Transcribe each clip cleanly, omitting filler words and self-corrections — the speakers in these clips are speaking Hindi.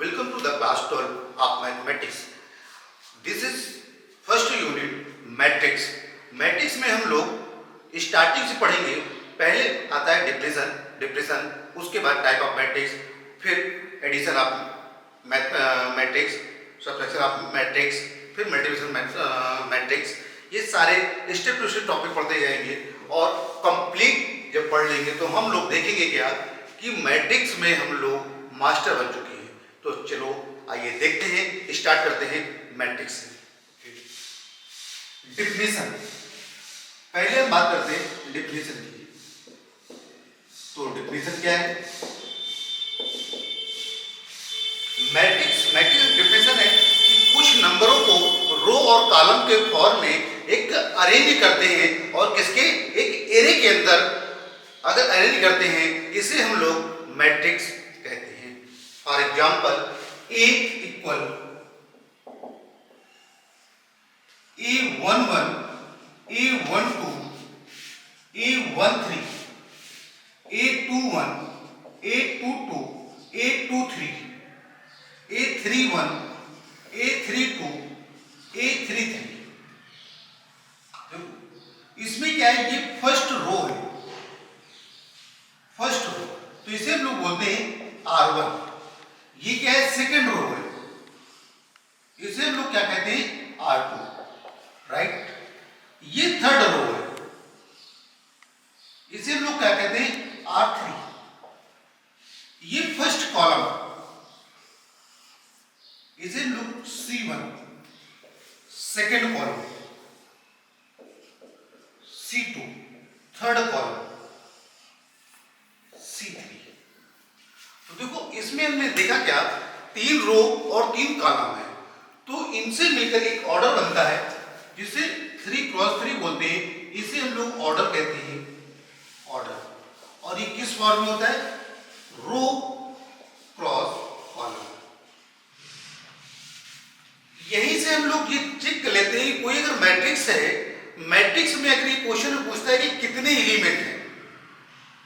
Welcome to the class 12 of mathematics. This is first unit matrix. Matrix में हम लोग स्टार्टिंग से पढ़ेंगे. पहले आता है डिप्रेशन, उसके बाद टाइप ऑफ मैट्रिक्स, फिर addition of matrix, subtraction of matrix, फिर मल्टीप्लिकेशन मैट्रिक्स. ये सारे स्टेप टू स्टेप टॉपिक पढ़ते जाएंगे और कंप्लीट जब पढ़ लेंगे तो हम लोग देखेंगे क्या कि मैट्रिक्स में हम लोग मास्टर बन चुके हैं. तो चलो आइए देखते हैं, स्टार्ट करते हैं मैट्रिक्स से. डिफिनेशन. पहले हम बात करते हैं डिफिनेशन की. तो डिफिनेशन क्या है? मैट्रिक्स डिफिनेशन है कि कुछ नंबरों को रो और कॉलम के फॉर्म में एक अरेंज करते हैं और किसके एक एरे के अंदर अगर अरेंज करते हैं इसे हम लोग मैट्रिक्स कहते हैं. For example A equal A11, A12, A13, A21, A22, A23, A31, A32, A33. इसमें क्या है? ये फर्स्ट रो है. फर्स्ट रो तो इसे हम लोग बोलते हैं R1. ये क्या है? सेकंड रो है. इसे हम लोग क्या कहते हैं? R2. राइट. ये थर्ड रो है. इसे हम लोग क्या कहते हैं? R3. ये फर्स्ट कॉलम, इसे हम लोग C1. Second column C2. Third column C3. तो देखो इसमें हमने देखा क्या, 3 रो और 3 कॉलम है. तो इनसे मिलकर एक ऑर्डर बनता है जिसे 3x3 बोलते हैं. इसे हम लोग ऑर्डर कहते हैं. ऑर्डर. और ये किस फॉर्म में होता है? रो क्रॉस कॉलम. यहीं से हम लोग ये चेक कर लेते हैं कोई अगर मैट्रिक्स है, मैट्रिक्स में अगर ये क्वेश्चन पूछता है कि कितने एलिमेंट हैं,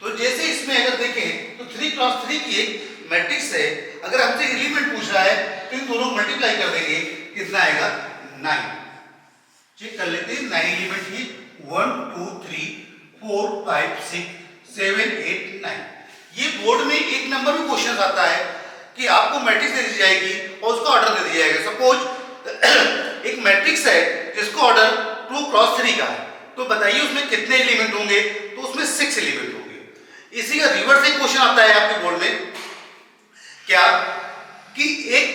तो जैसे इसमें अगर देखें तो 3x3 की एक मैट्रिक्स है. अगर हमसे एलिमेंट पूछ रहा है तो इन दोनों मल्टीप्लाई कर देंगे, कितना आएगा? 9. चेक कर लेते हैं. 9 एलिमेंट की 1 2 3 4 5 6 7 8 9. ये बोर्ड में एक नंबर में क्वेश्चन आता है कि आपको मैट्रिक्स दे दी जाएगी और उसका ऑर्डर दे दिया जाएगा. सपोज एक मैट्रिक्स है जिसको ऑर्डर 2x3 का है, तो बताइए उसमें कितने एलिमेंट होंगे? तो उसमें 6 एलिमेंट होंगे. इसी का रिवर्स एक क्वेश्चन आता है आपके बोर्ड में, क्या कि एक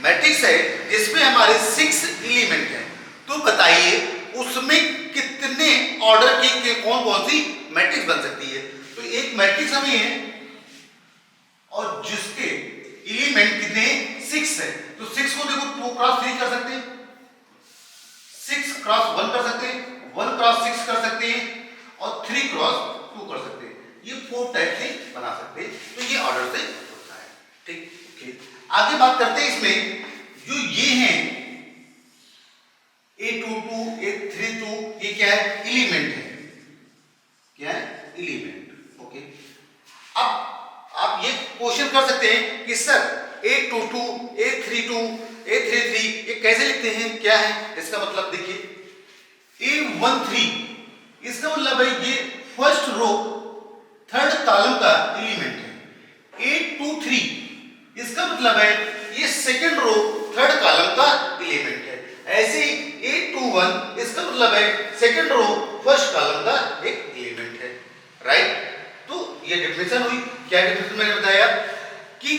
मैट्रिक्स है जिसमें हमारे 6 एलिमेंट हैं, तो बताइए उसमें कितने ऑर्डर की कौन कौन सी मैट्रिक्स बन सकती है? तो एक मैट्रिक्स हमें है और जिसके एलिमेंट कितने? 6 है. तो 6 को देखो 2x3 कर सकते हैं, 6x1 कर सकते हैं, 1x6 कर सकते हैं और 3x2 कर सकते हैं. ये 4 टाइप से बना सकते हैं. तो ये ऑर्डर से होता है. ठीक. आगे बात करते हैं. इसमें जो ये हैं A22, A32, ये क्या है? एलिमेंट है. क्या है? एलिमेंट. ओके. अब आप ये क्वेश्चन कर सकते हैं कि सर A22, A32, A33 ये कैसे लिखते हैं? क्या है इसका मतलब? देखिए A13 इसका मतलब है ये फर्स्ट रो थर्ड कॉलम का एलिमेंट है. A23 इसका मतलब है ये सेकंड रो थर्ड कॉलम का एलिमेंट है. ऐसे ही A21 इसका मतलब है सेकंड रो फर्स्ट कॉलम का एक एलिमेंट है. राइट. तो ये डेफिनेशन हुई. क्या डेफिनेशन मैंने बताया कि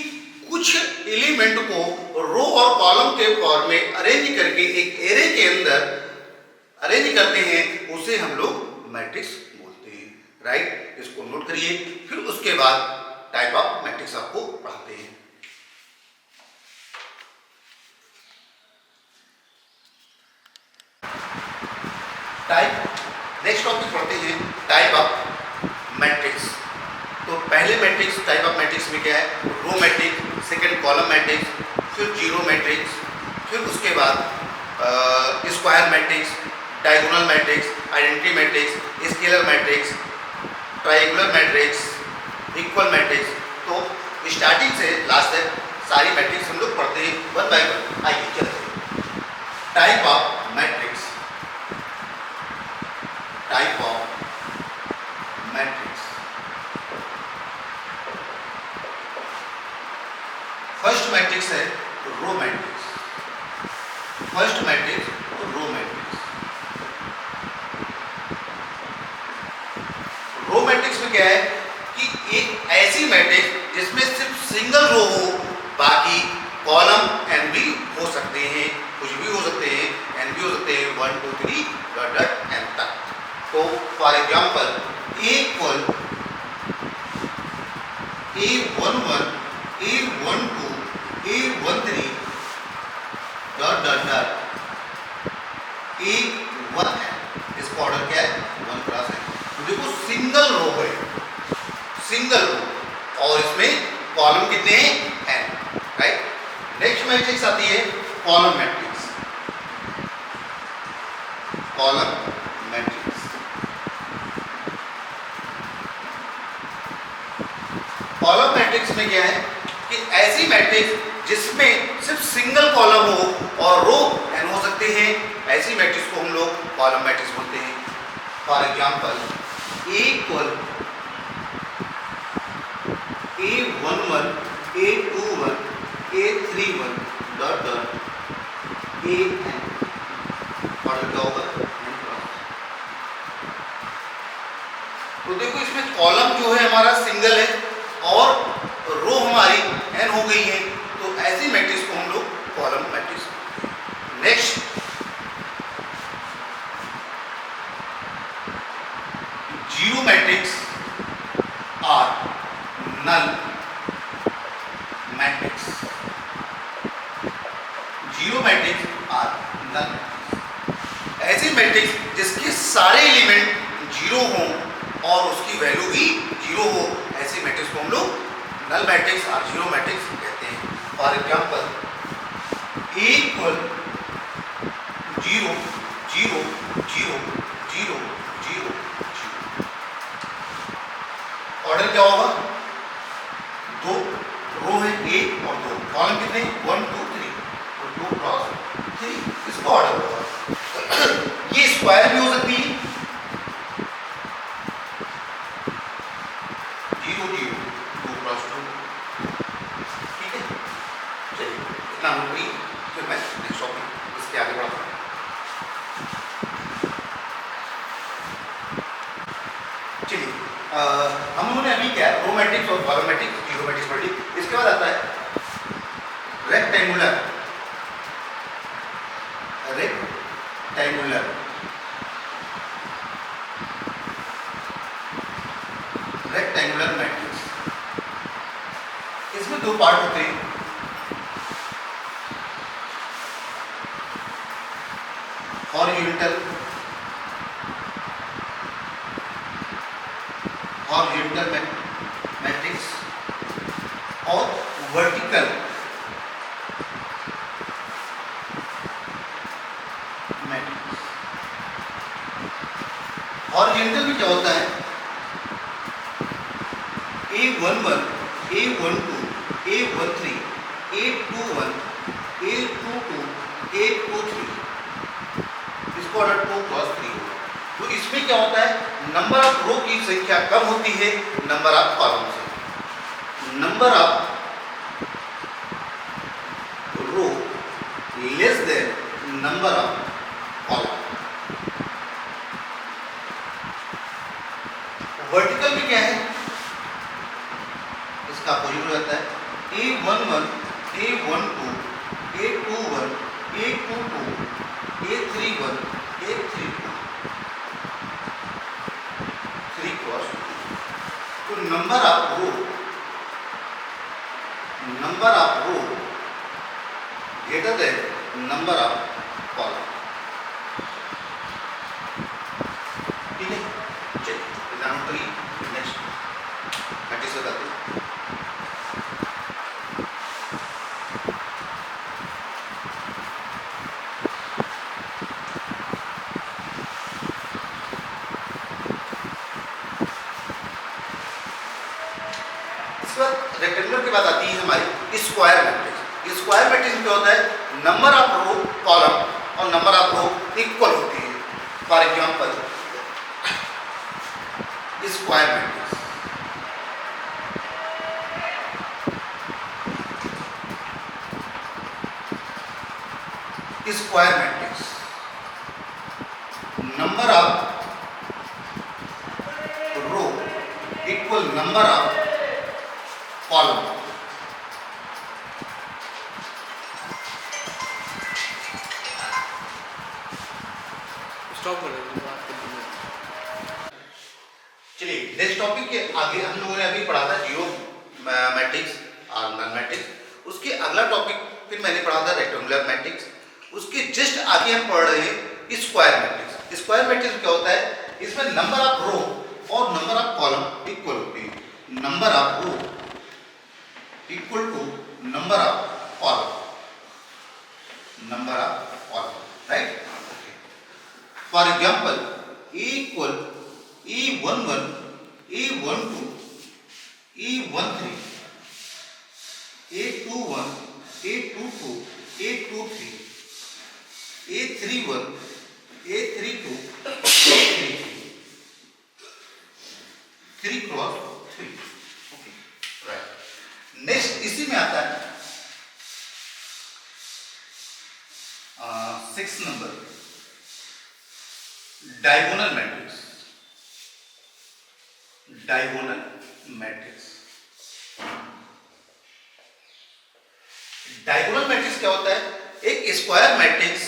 कुछ एलिमेंट को रो और कॉलम के फॉर्म में अरेंज करके एक एरे के अंदर अरेंज करते हैं, उसे हम लोग मैट्रिक्स बोलते हैं. राइट. इसको नोट करिए. फिर उसके बाद टाइप ऑफ मैट्रिक्स आपको पढ़ाते हैं. टाइप. नेक्स्ट टॉपिक पढ़ते हैं टाइप ऑफ मैट्रिक्स. तो पहले मैट्रिक्स टाइप ऑफ मैट्रिक्स में क्या है? Row matrix, second column matrix, फिर जीरो मैट्रिक्स, फिर उसके बाद square matrix, diagonal matrix, identity matrix, scalar matrix, triangular matrix, equal matrix. तो स्टार्टिंग से लास्ट तक सारी मैट्रिक्स हम लोग पढ़ते हैं वन बाय वन। आइए चलते type of matrix. Type of matrix. First matrix है row matrix. First matrix row matrix. Row matrix में क्या है कि एक ऐसी मैट्रिक्स जिसमें सिर्फ सिंगल रो हो, बाकी कॉलम एन भी हो सकते हैं, कुछ भी हो सकते हैं, एन भी हो सकते हैं, 1 2 3 डॉट डॉट एन तक। तो for example A=A11 A12 A13 dot dot dot A1 इसका ऑर्डर क्या है 1 क्रॉस है। तो देखो सिंगल रो है, सिंगल रो, और इसमें कॉलम कितने हैं n, राइट। नेक्स्ट मैट्रिक्स आती है column matrix. Column matrix. Column matrix में क्या है कि ऐसी मैट्रिक्स जिसमें सिर्फ सिंगल कॉलम हो और रो n हो सकते हैं, ऐसी मैट्रिक्स को हम लोग कॉलम मैट्रिक्स बोलते हैं। For example A=A11 A21 A31 dot dot AN order क्या होगा n क्रॉस। तो देखो इसमें कॉलम जो है हमारा सिंगल है और रो हमारी n हो गई है, तो ऐसी मैट्रिक्स को हम लोग column matrix. Next zero matrix are null matrix. Zero matrix are null matrix. ऐसी मैट्रिक्स जिसके सारे एलिमेंट जीरो हों और उसकी वैल्यू भी जीरो हो, ऐसी मैट्रिक्स को हम लोग नल मैट्रिक्स और जीरो मैट्रिक्स कहते हैं। For example A=0 0 0 0 0 0। ऑर्डर क्या होगा, दो रो है A और दो कॉलम कितने 1 2 3 और 2 क्रॉस 3, इसका ऑर्डर होगा। ये स्क्वायर भी हो सकती है 0 0 2 क्रॉस 2, ठीक है। चलिए इतना हो गई, फिर मैं नेक्स्ट टॉपिक इसके आगे बढ़ाता हूँ। चलिए हम लोगों ने अभी क्या रो मैट्रिक्स और कॉलम मैट्रिक्स जीरो मैट्रिक्स पढ़ी। इसके बाद आता है रेक्टेंगुलर। Rectangular rectangular matrix. इसमें दो पार्ट होते हैं, हॉरिजॉन्टल मैट्रिक्स और वर्टिकल मैट्रिक्स। हॉरिजॉन्टल में क्या होता है A11 A12 A13 A21 A22 A23, इसको ऑर्डर 2 क्रॉस 3 होगा। तो इसमें क्या होता है, नंबर ऑफ रो की संख्या कम होती है नंबर ऑफ कॉलम से। Number of row less than number of column. Vertical में क्या है, इसका अपोजिट हो जाता है A11 A12 A21 A22 A31 A32 3 cross 2। तो number of row greater than number of column, ठीक है। चलिए एग्जाम्पल करिए, नेक्स्ट प्रैक्टिस बताते हैं। रेक्टेंगुलर के बाद आती है हमारी square square matrix. Square matrix में क्या होता है, नंबर ऑफ रो कॉलम और नंबर ऑफ रो इक्वल होती है। For example square matrix, square matrix number of row equal number of column. Stop कर देंगे बात करते। चलिए नेक्स्ट टॉपिक के आगे हम लोगों ने अभी पढ़ा था जीरो मैट्रिक्स और नल मैट्रिक्स। उसके अगला टॉपिक फिर मैंने पढ़ा था रेक्टेंगुलर मैट्रिक्स। उसके जस्ट आगे हम पढ़ रहे हैं स्क्वायर मैट्रिक्स। स्क्वायर मैट्रिक्स में क्या होता है, इसमें नंबर ऑफ रो और नंबर ऑफ कॉलम इक्वल होते हैं। Number of row equal to number of column, number of column, right. For example A equal E11, E12, E13, A21, A22, A23, A31, A32, A33, 3 cross 3। Okay, right. Next इसी में आता है 6 number diagonal matrix. Diagonal matrix, diagonal matrix क्या होता है, एक स्क्वायर मैट्रिक्स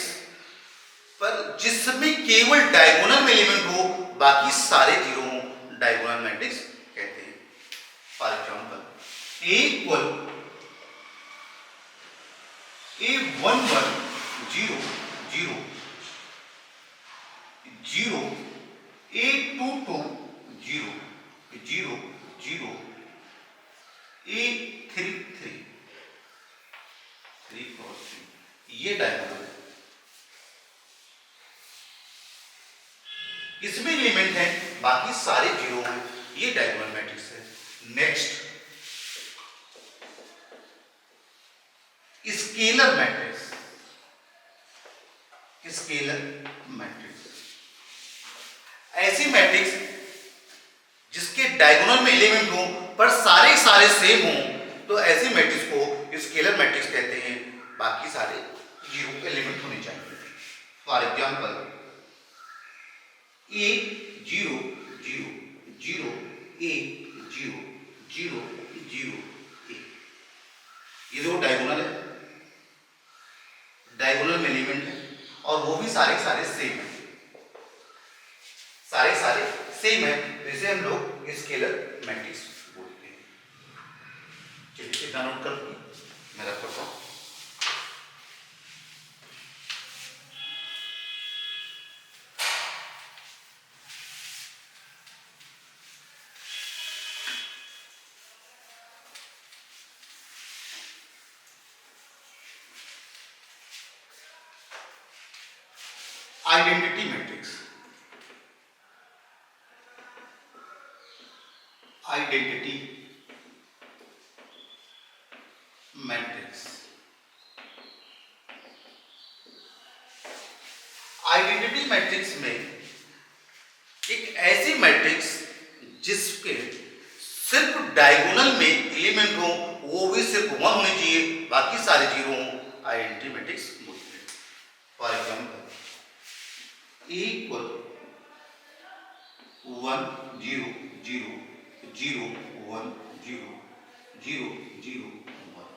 पर जिसमें केवल डायगोनल में एलिमेंट हो बाकी सारे जीरो हो, डायगोनल मैट्रिक्स कहते हैं। For example A equal A11 0 0 0, A22 0 0 0, A33 3 cross 3, ये डायगोनल है। इसमें एलिमेंट है बाकी सारे जीरो हैं, ये डायगोनल मैट्रिक्स है। Next scalar matrix. Scalar matrix ऐसी मैट्रिक्स जिसके डायगोनल में एलिमेंट हो पर सारे सारे सेम हो, तो ऐसी मैट्रिक्स को स्केलर मैट्रिक्स कहते हैं। बाकी सारे जीरो एलिमेंट होने चाहिए। For example A 0 0 0, A 0 0 0 A, ये दो डायगोनल है, डायगोनल में एलिमेंट है और वो भी सारे सारे सेम है, सारे सारे सेम है, जिसे हम लोग स्केलर मैट्रिक्स बोलते हैं। चलिए इतना नोट कर लीजिए, मैं रख करता हूं। Identity matrix. Identity matrix, identity matrix में एक ऐसी मैट्रिक्स जिसके सिर्फ डायगोनल में एलिमेंट हो, वो भी सिर्फ 1 होने चाहिए, बाकी सारे जीरो हो, आइडेंटिटी मैट्रिक्स बोलते हैं। फॉर एग्जांपल A इक्वल 1 0 0 0 1 0 0 0 1,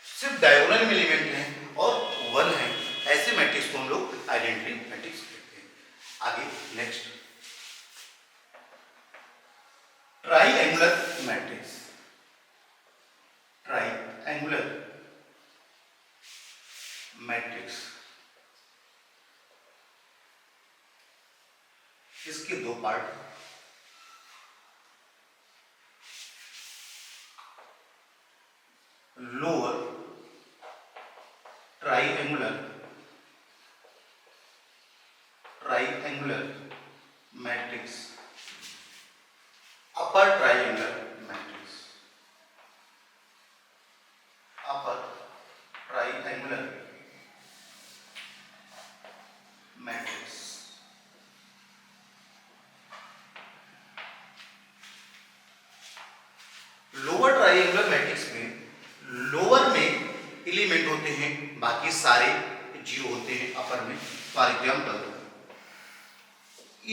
सिर्फ डायगोनल में एलिमेंट है और 1 है, ऐसे मैट्रिक्स को हम लोग आइडेंटिटी मैट्रिक्स कहते हैं। आगे next triangular matrix. Triangular matrix, इसके दो part, lower triangular matrix upper triangular matrix, upper triangular matrix. Lower triangular matrix में लोअर में एलिमेंट होते हैं, बाकी सारे जीरो होते हैं अपर में। For example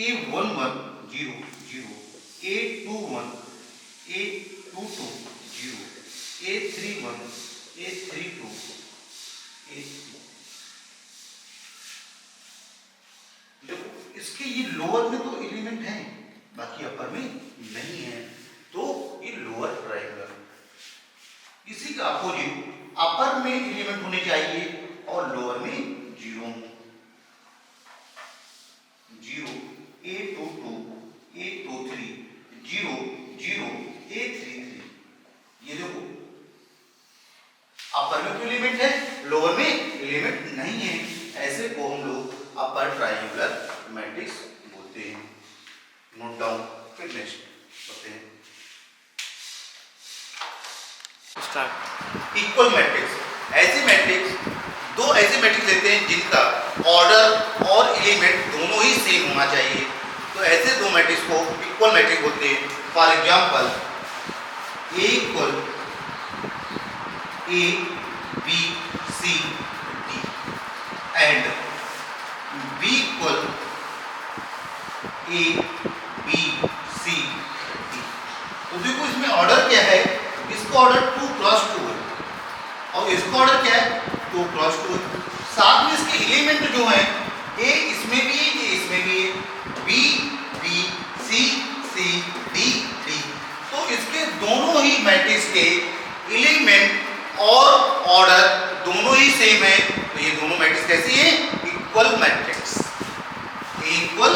A11 0 0, A21 A22 0, A31 A32 A3। देखो इसके ये लोअर में तो एलिमेंट हैं, बाकी अपर में नहीं है, तो ये लोअर ट्राइंगुलर। इसी का अपोजिट अपर में एलिमेंट होने चाहिए और लोअर में जीरो। 0 A22 A23 0 0 A33। ये देखो अपर में तो एलिमेंट है, लोअर में एलिमेंट नहीं है, ऐसे को हम लोग अपर ट्राइंगुलर मैट्रिक्स बोलते हैं। नोट डाउन, फिर नेक्स्ट बोलते हैं स्टार्ट। Equal matrix. ऐसे मैट्रिक्स, दो ऐसे मैट्रिक्स लेते हैं जिनका ऑर्डर और एलिमेंट दोनों ही सेम होना चाहिए, तो ऐसे दो मैट्रिक्स को इक्वल मैट्रिक्स बोलते हैं। For example A equal A B C D and B equal A B C D। तो देखो इसमें ऑर्डर क्या है, इसका ऑर्डर 2 क्रॉस 2 है और इसका ऑर्डर क्या है 2 क्रॉस 2 है। साथ में इसके एलिमेंट जो है A इसमें भी है, A इसमें भी है, B B C C D D। तो इसके दोनों ही मैट्रिक्स के एलिमेंट और ऑर्डर दोनों ही सेम है, तो ये दोनों मैट्रिक्स कैसी है, equal matrix. A equal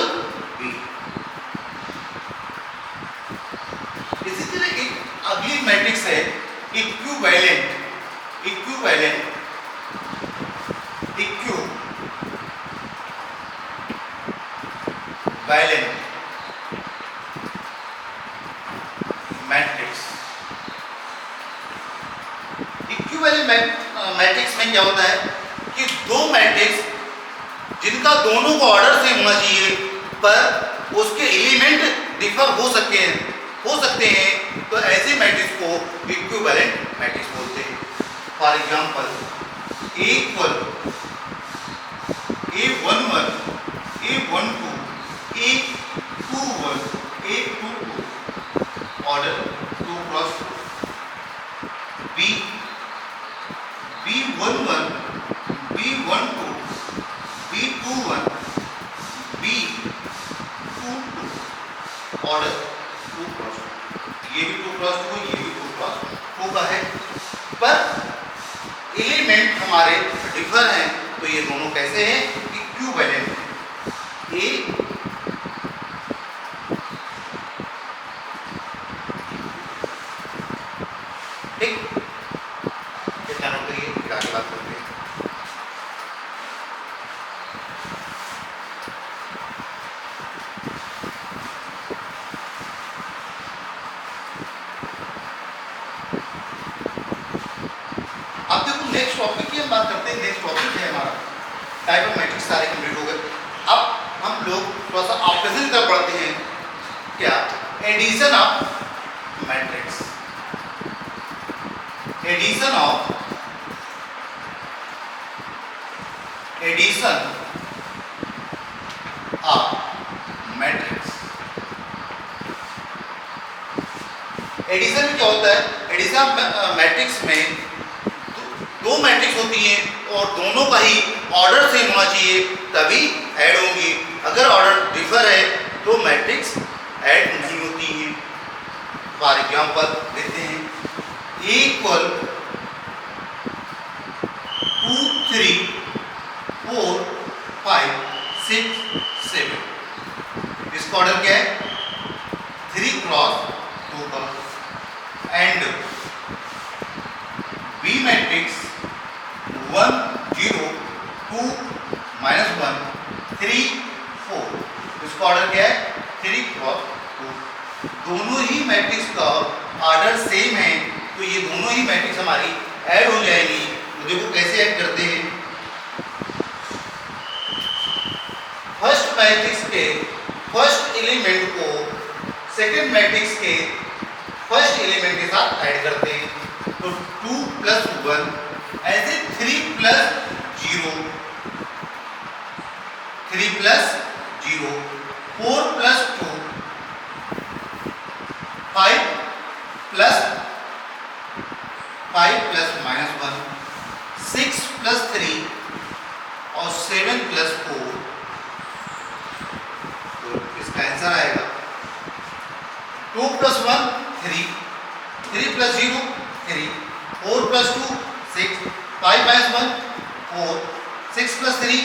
B। इसी तरह एक अगली मैट्रिक्स है equivalent. Equivalent equivalent matrix. Equivalent matrix में क्या होता है कि दो मैट्रिक्स जिनका दोनों का ऑर्डर सेम होना चाहिए पर उसके एलिमेंट डिफर हो सकते हैं, तो ऐसे मैट्रिक्स को इक्विवेलेंट मैट्रिक्स बोलते हैं। For example A equal A11 A12 A21 A22 order 2 cross 2। B B11 B12 B21 B22 order 2 cross 2। ये भी 2 क्रॉस 2 है, ये भी 2 क्रॉस 2 का है, पर एलिमेंट हमारे डिफर हैं, तो ये दोनों कैसे हैं, इक्विवेलेंट। A ठीक, क्या नोट करिए, फिर आगे बात करते हैं। अब देखो नेक्स्ट टॉपिक की हम बात करते हैं। नेक्स्ट टॉपिक है हमारा टाइप ऑफ मैट्रिक्स, सारे कंप्लीट हो गए। अब हम लोग थोड़ा सा ऑपरेशन का पढ़ते हैं, क्या, addition of matrix. Addition of matrix. Addition में क्या होता है, एडिशन ऑफ मैट्रिक्स में दो मैट्रिक्स होती हैं और दोनों का ही ऑर्डर सेम होना चाहिए तभी ऐड होंगी। अगर ऑर्डर डिफर है तो मैट्रिक्स ऐड नहीं होती हैं। फॉर एग्जांपल देते हैं A इक्वल 2 3 4 5 6 7। इसका ऑर्डर क्या है, 3 क्रॉस 2 का। And B matrix 1 0 2 -1 3 4। इसका ऑर्डर क्या है, 3 क्रॉस 2। दोनों ही मैट्रिक्स का ऑर्डर सेम है, तो ये दोनों ही मैट्रिक्स हमारी ऐड हो जाएगी। तो देखो कैसे ऐड करते हैं। फर्स्ट मैट्रिक्स के फर्स्ट एलिमेंट को सेकंड मैट्रिक्स के फर्स्ट एलिमेंट के साथ ऐड करते हैं। तो 2 + 1 ऐसे 3 + 0, 3 + 0, 4 + 2, 5 + -1, 6 + 3 और 7 + 4। तो इसका आंसर आएगा 2 + 1 3, 3 + 0 3, 4 + 2 6, 5 - 1 4, 6 + 3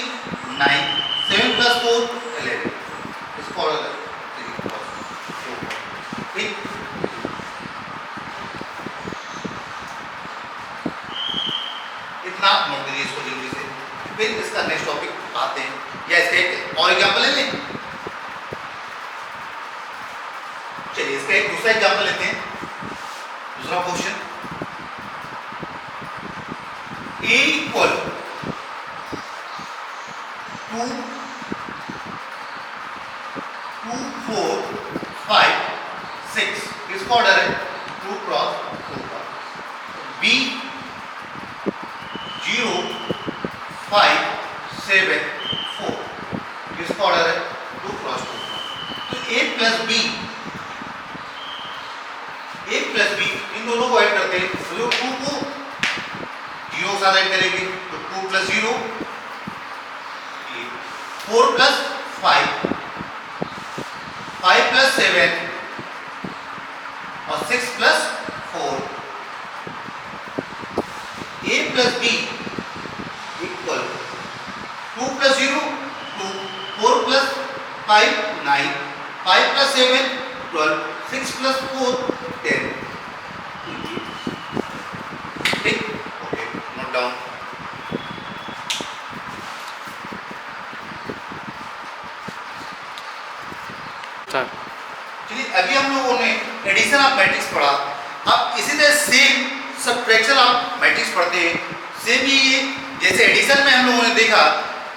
9, 7 + 4 11। इसको और ठीक। इतना नोट करिए इसको जल्दी से, फिर इसका नेक्स्ट टॉपिक आते हैं। या इसका एक और एग्जाम्पल ले लें। चलिए इसका एक दूसरा एग्जाम्पल लेते हैं। दूसरा क्वेश्चन, a = 2 2 4 5 6, किसका ऑर्डर है 2 × 2 का। b 0 5 7 4, किसका ऑर्डर है 2 × 2 का। तो a + b इन दोनों को ऐड करते हैं। तो जो 2 को 0 के साथ ऐड करेंगे तो 2 + 0, 4 + 5, 5 + 7 और 6 + 4। a + b = 2 + 0 2, 4 + 5 9, 5 + 7 12, 6 + 4 10। ठीक, ओके, नोट डाउन। चलिए अभी हम लोगों ने एडिशन ऑफ मैट्रिक्स पढ़ा। अब इसी तरह सेम सबट्रैक्शन ऑफ मैट्रिक्स पढ़ते हैं। सेम ये जैसे एडिशन में हम लोगों ने देखा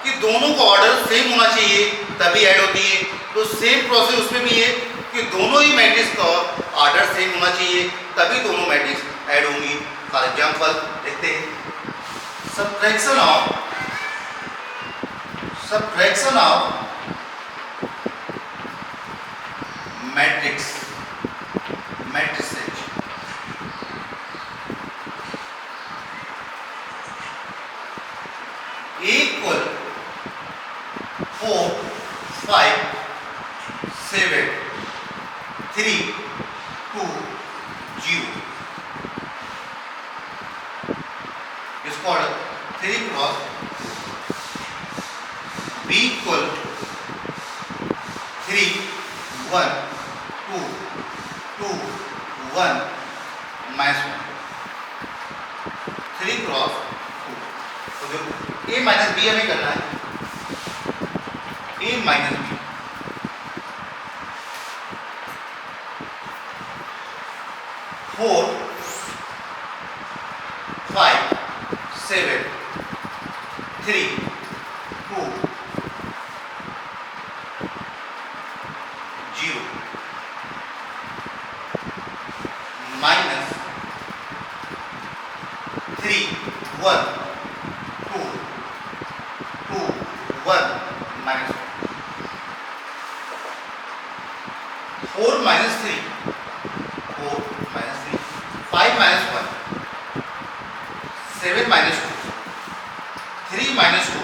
कि दोनों का ऑर्डर सेम होना चाहिए तभी ऐड होती है, तो सेम प्रोसेस उसमें भी है कि दोनों ही मैट्रिक्स का ऑर्डर सेम होना चाहिए तभी दोनों मैट्रिक्स ऐड होंगी। फॉर एग्जांपल देखते हैं, subtraction of matrix matrices. A = 4 5 7 3 2 0, इसका ऑर्डर 3 × 2। B = 3 1 2 2 1 -1, 3 × 2। तो देखो a - b हमें करना है। a - b 4 5 7 3 2 0 -3 1 2 2 1 -1, 4 - 3 4 - 3 5 - 1 7 - 2 3 - 2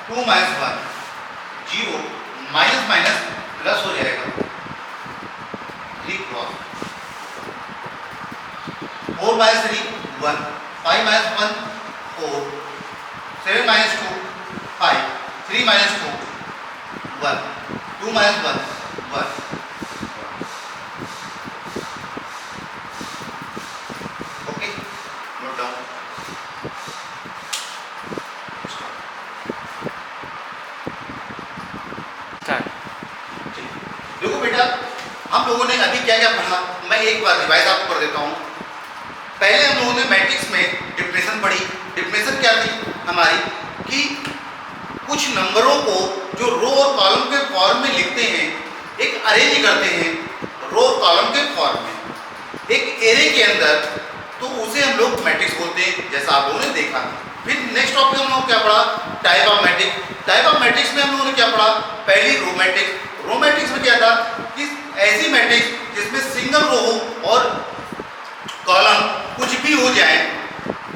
2 - 1 0 माइनस प्लस हो जाएगा 3 × 4 - 3 1 5 - 1 4 7 - 2 5 3 - 2 1 2 - 1 1। Okay, note down. देखो बेटा, हम लोगों ने ने अभी क्या क्या पढ़ा, मैं एक बार रिवाइज आपको कर देता हूँ। पहले हम लोगों ने मैट्रिक्स में डिफिनेशन पढ़ी। डिफिनेशन क्या थी हमारी कि कुछ नंबरों को जो रो और कॉलम के फॉर्म में लिखते हैं, एक अरेंज करते हैं रो और कॉलम के फॉर्म में एक एरे के अंदर, तो उसे हम लोग मैट्रिक्स बोलते हैं, जैसा आप लोगों ने देखा। फिर नेक्स्ट टॉपिक हम लोग क्या पढ़ा, type of matrix. Type of matrix में हम लोगों ने क्या पढ़ा, पहली रो मैट्रिक्स। रो मैट्रिक्स में क्या था कि ऐसी मैट्रिक्स जिसमें सिंगल रो हो और कॉलम कुछ भी हो जाए,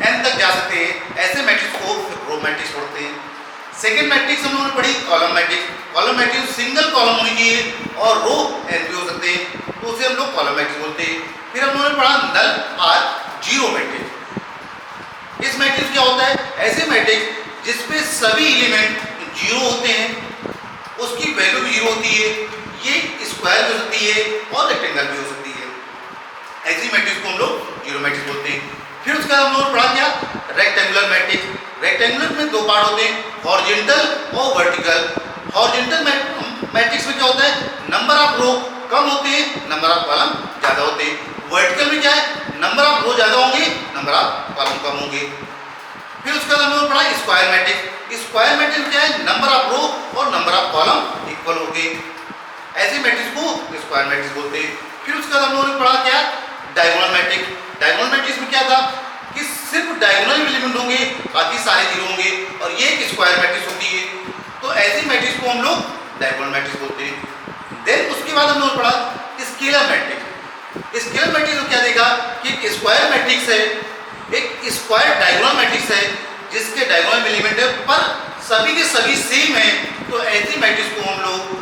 एन तक जा सकते हैं, ऐसे मैट्रिक्स को रो मैट्रिक्स बोलते हैं। सेकेंड मैट्रिक्स हम लोगों ने पढ़ी column matrix. Column matrix single column होनी चाहिए और रो एन भी हो सकते हैं, तो उसे हम लोग कॉलम मैट्रिक्स बोलते हैं। फिर हम लोगों ने पढ़ा नल और जीरो मैट्रिक्स। इस मैट्रिक्स क्या होता है, ऐसे मैट्रिक्स जिसपे सभी एलिमेंट जीरो होते हैं, उसकी वैल्यू भी जीरो होती है, ये स्क्वायर भी हो सकती है और रेक्टेंगल भी हो सकती है। ऐसी मैट्रिक्स को हम लोग जीरो मैट्रिक्स बोलते हैं। फिर उसके बाद हम लोगों ने पढ़ा क्या, रेक्टेंगुलर मैट्रिक्स। रेक्टेंगुलर में दो पार्ट होते हैं, हॉरिजॉन्टल और वर्टिकल। हॉरिजॉन्टल मैट्रिक्स में क्या होता है, नंबर ऑफ रो कम होते हैं, नंबर ऑफ कॉलम ज्यादा होते हैं। वर्टिकल में क्या है, नंबर ऑफ रो ज्यादा होंगे, नंबर ऑफ कॉलम कम होंगे। फिर उसके बाद हम लोगों ने पढ़ा स्क्वायर मैट्रिक्स। स्क्वायर मैट्रिक्स में क्या है, नंबर ऑफ रो और नंबर ऑफ कॉलम इक्वल होंगे, ऐसे मैट्रिक्स को स्क्वायर मैट्रिक्स बोलते हैं। फिर उसके बाद हम लोगों ने पढ़ा क्या, डायगोनल मैट्रिक्स। डायगोनल मैट्रिक्स में क्या था कि सिर्फ डायगोनल एलिमेंट होंगे, बाकी सारे जीरो होंगे, और ये एक स्क्वायर मैट्रिक्स होती है, तो ऐसी मैट्रिक्स को हम लोग डायगोनल मैट्रिक्स बोलते हैं। देन उसके बाद हम लोग पढ़ा स्केलर मैट्रिक्स। स्केलर मैट्रिक्स में क्या देखा कि एक स्क्वायर मैट्रिक्स है, एक स्क्वायर डायगोनल मैट्रिक्स है जिसके डायगोनल एलिमेंट है पर सभी के सभी सेम है, तो ऐसी मैट्रिक्स को हम लोग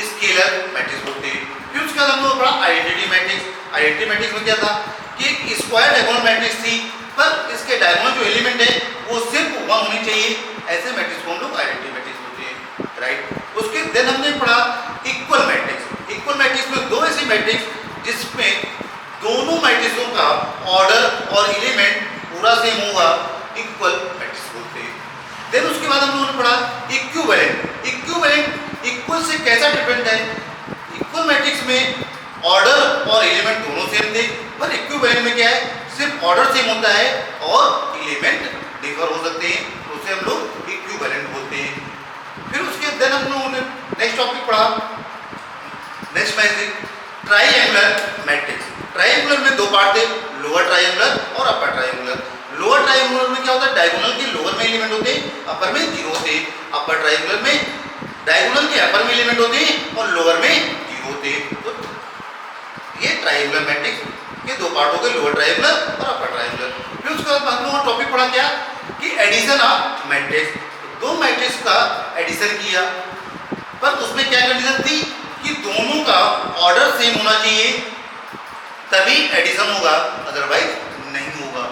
स्केलर मैट्रिक्स बोलते हैं। फिर उसके बाद हम लोग पढ़ा आइडेंटिटी मैट्रिक्स। आइडेंटिटी मैट्रिक्स में क्या था कि एक स्क्वायर डायगोनल मैट्रिक्स थी पर इसके डायगोनल जो एलिमेंट है वो सिर्फ वन होनी चाहिए, ऐसे मैट्रिक्स को हम लोग आइडेंटिटी मैट्रिक्स बोलते हैं, राइट। उसके देन हमने पढ़ा इक्वल मैट्रिक्स। इक्वल मैट्रिक्स में दो ऐसी मैट्रिक्स जिसमें दोनों मैट्रिक्सों का ऑर्डर और एलिमेंट पूरा सेम होगा, इक्वल मैट्रिक्स बोलते हैं। देन उसके बाद हम लोगों ने पढ़ा इक्विवेलेंट। इक्विवेलेंट इक्वल से कैसा डिफरेंट है, इक्वल मैट्रिक्स में ऑर्डर और एलिमेंट दोनों सेम थे, पर इक्विवेलेंट में क्या है, सिर्फ ऑर्डर सेम होता है और एलिमेंट डिफर हो सकते हैं, तो उसे हम लोग इक्विवेलेंट बोलते हैं। फिर उसके देन हम लोगों ने नेक्स्ट टॉपिक पढ़ा, next matrix triangular matrix. Triangular में दो पार्ट थे, लोअर ट्राइएंगुलर और अपर ट्राइएंगुलर। लोअर ट्राइएंगुलर में क्या होता है, डायगोनल के लोअर में एलिमेंट होते हैं, अपर में जीरो होते हैं। अपर ट्राइएंगुलर में डायगोनल के अपर में एलिमेंट होते हैं और लोअर में जीरो होते हैं। तो ये ट्राइएंगुलर मैट्रिक्स के दो पार्ट हो गए, लोअर ट्राइएंगुलर और अपर ट्राइएंगुलर। फिर उसके बाद हम लोगों ने टॉपिक पढ़ा क्या कि एडिशन ऑफ मैट्रिक्स। दो मैट्रिक्स का एडिशन किया, पर उसमें क्या कंडीशन थी कि दोनों का ऑर्डर सेम होना चाहिए, तभी एडिशन होगा, अदरवाइज नहीं होगा।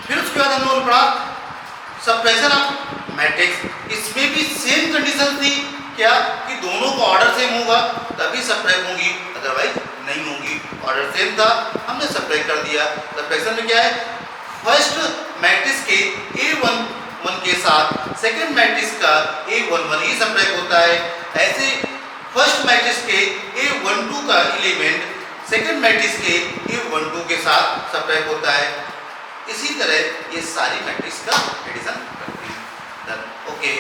फिर उसके बाद हम लोगों ने पढ़ा सबट्रैक्शन ऑफ मैट्रिक्स। इसमें भी सेम कंडीशन थी क्या कि दोनों का ऑर्डर सेम होगा तभी सबट्रैक्ट होंगी, अदरवाइज नहीं होंगी। ऑर्डर सेम था, हमने सबट्रैक्ट कर दिया। सबट्रैक्शन में क्या है, फर्स्ट मैट्रिक्स के A11 के साथ सेकंड मैट्रिक्स का A11 ही सबट्रैक्ट होता है। ऐसे फर्स्ट मैट्रिक्स के A12 का एलिमेंट सेकंड मैट्रिक्स के A12 के साथ सबट्रैक्ट होता है। इसी तरह ये सारी मैट्रिक्स का एडिशन करती है। ओके।